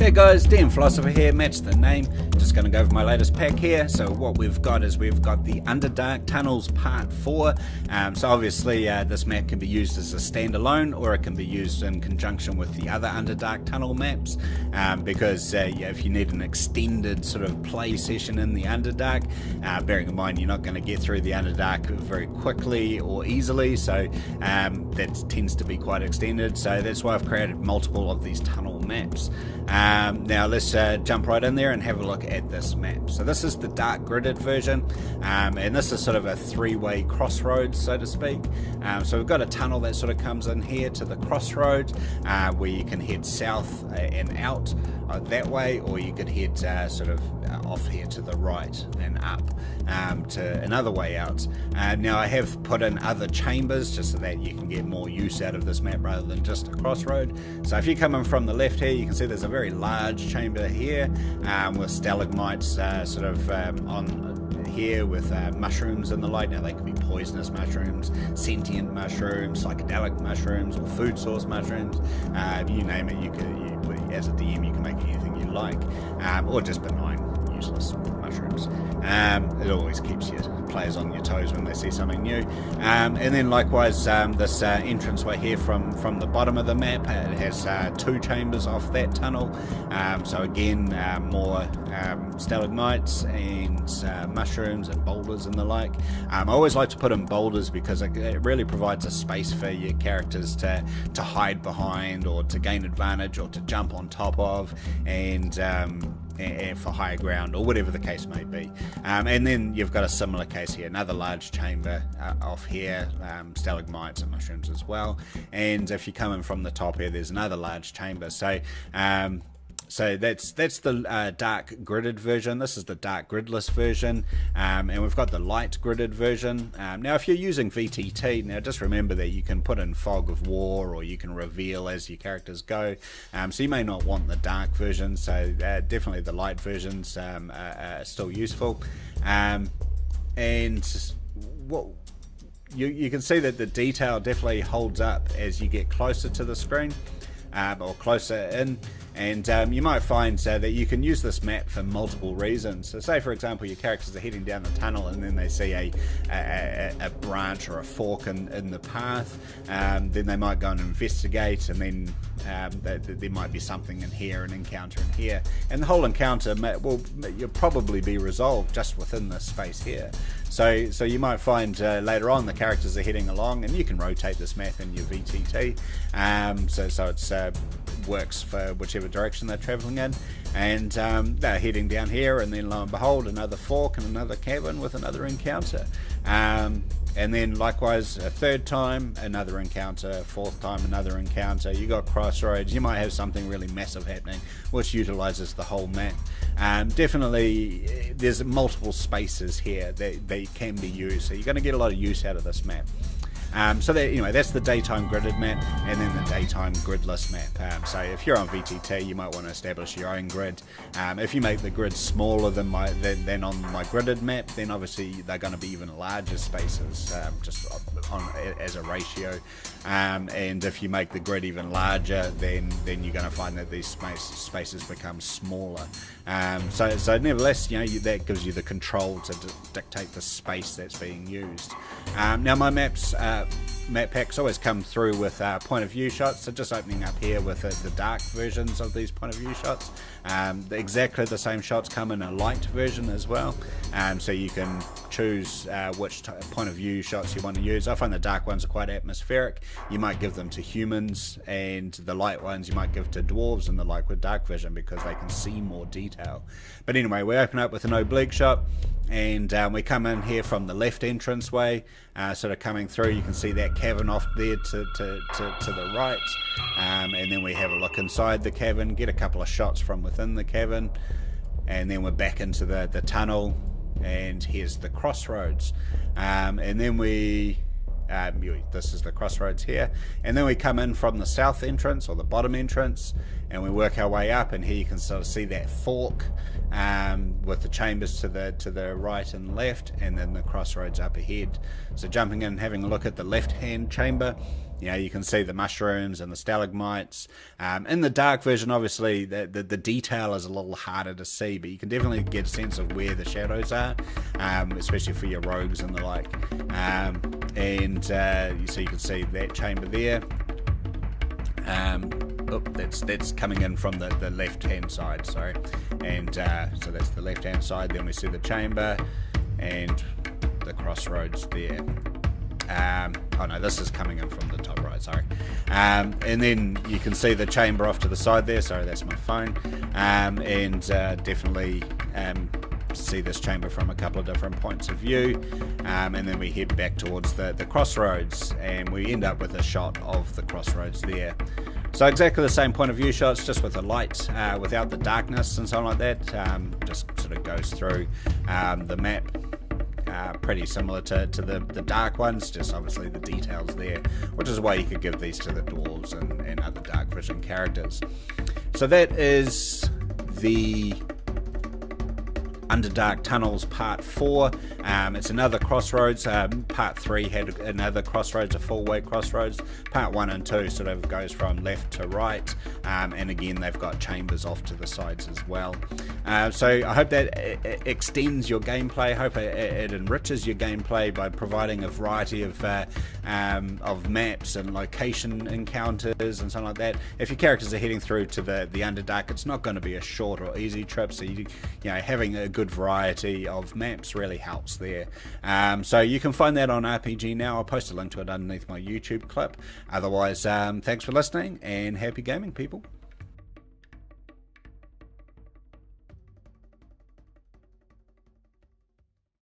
Hey guys, DM Philosopher here, match the name. Just going to go over my latest pack here. So what we've got is we've got the Underdark Tunnels Part 4. So obviously this map can be used as a standalone, or it can be used in conjunction with the other Underdark Tunnel maps, because if you need an extended sort of play session in the Underdark, bearing in mind you're not going to get through the Underdark very quickly or easily, so that tends to be quite extended. So that's why I've created multiple of these tunnel maps. Now let's jump right in there and have a look at this map. So this is the dark gridded version, and this is sort of a three-way crossroads, so to speak. So we've got a tunnel that sort of comes in here to the crossroads, where you can head south and out that way, or you could head sort of off here to the right and up to another way out. Now I have put in other chambers just so that you can get more use out of this map rather than just a crossroad. So if you come in from the left here, you can see there's a very large chamber here with stalagmites sort of on here with mushrooms and the like. Now they could be poisonous mushrooms, sentient mushrooms, psychedelic mushrooms, or food source mushrooms. You name it, as a DM you can make anything you like, or just benign, useless mushrooms. It always keeps your players on your toes when they see something new. And then likewise this entranceway here from the bottom of the map, it has two chambers off that tunnel. So again, more stalagmites and mushrooms and boulders and the like. I always like to put in boulders because it really provides a space for your characters to hide behind, or to gain advantage, or to jump on top of, and for higher ground, or whatever the case may be. And then you've got a similar case here, another large chamber off here, stalagmites and mushrooms as well. And if you come in from the top here, there's another large chamber. So that's the dark gridded version. This is the dark gridless version, and we've got the light gridded version. Now if you're using VTT, now just remember that you can put in fog of war, or you can reveal as your characters go, so you may not want the dark version, so definitely the light versions are still useful. And what you can see that the detail definitely holds up as you get closer to the screen, or closer in. And you might find that you can use this map for multiple reasons. So say for example your characters are heading down the tunnel and then they see a branch or a fork in the path, then they might go and investigate, and then there might be something in here, an encounter in here, and the whole encounter you'll probably be resolved just within this space here. So you might find later on the characters are heading along, and you can rotate this map in your VTT, so it's works for whichever direction they're traveling in, and they're heading down here, and then lo and behold another fork and another cavern with another encounter, and then likewise a third time another encounter, fourth time another encounter. You got crossroads, you might have something really massive happening which utilizes the whole map. Definitely there's multiple spaces here that they can be used, so you're going to get a lot of use out of this map. So that, anyway, that's the daytime gridded map, and then the daytime gridless map. So if you're on VTT, you might want to establish your own grid. If you make the grid smaller than on my gridded map, then obviously they're going to be even larger spaces, just as a ratio. And if you make the grid even larger, then you're going to find that these spaces become smaller. So nevertheless, that gives you the control to dictate the space that's being used. Now my map packs always come through with point of view shots, so just opening up here with the dark versions of these point of view shots. Exactly the same shots come in a light version as well, so you can choose which point of view shots you want to use. I find the dark ones are quite atmospheric. You might give them to humans, and the light ones you might give to dwarves and the like with dark vision, because they can see more detail. But anyway, we open up with an oblique shot, and we come in here from the left entranceway, sort of coming through. You can see that cavern off there to the right, and then we have a look inside the cavern, get a couple of shots from within the cavern, and then we're back into the tunnel, and here's the crossroads, and then this is the crossroads here, and then we come in from the south entrance, or the bottom entrance, and we work our way up, and here you can sort of see that fork with the chambers to the right and left, and then the crossroads up ahead. So jumping in and having a look at the left hand chamber, You know, you can see the mushrooms and the stalagmites. In the dark version, obviously, the detail is a little harder to see, but you can definitely get a sense of where the shadows are, especially for your rogues and the like. So you can see that chamber there. That's coming in from the left-hand side, sorry. And so that's the left-hand side. Then we see the chamber and the crossroads there. Oh no, this is coming in from the top right, sorry. And then you can see the chamber off to the side there. Sorry, that's my phone. Definitely see this chamber from a couple of different points of view. And then we head back towards the crossroads, and we end up with a shot of the crossroads there. So exactly the same point of view shots, just with the light, without the darkness and so on like that. Just sort of goes through the map. Pretty similar to the dark ones, just obviously the details there, which is why you could give these to the dwarves and other dark vision characters. So that is the Underdark Tunnels Part 4. It's another crossroads. Part 3 had another crossroads, a four-way crossroads. Part 1 and 2 sort of goes from left to right, and again they've got chambers off to the sides as well. So I hope that extends your gameplay. I hope it enriches your gameplay by providing a variety of maps and location encounters and something like that. If your characters are heading through to the Underdark, it's not going to be a short or easy trip, so you know, having a good variety of maps really helps there. So you can find that on RPG Now. I'll post a link to it underneath my YouTube clip. Otherwise, thanks for listening and happy gaming, people.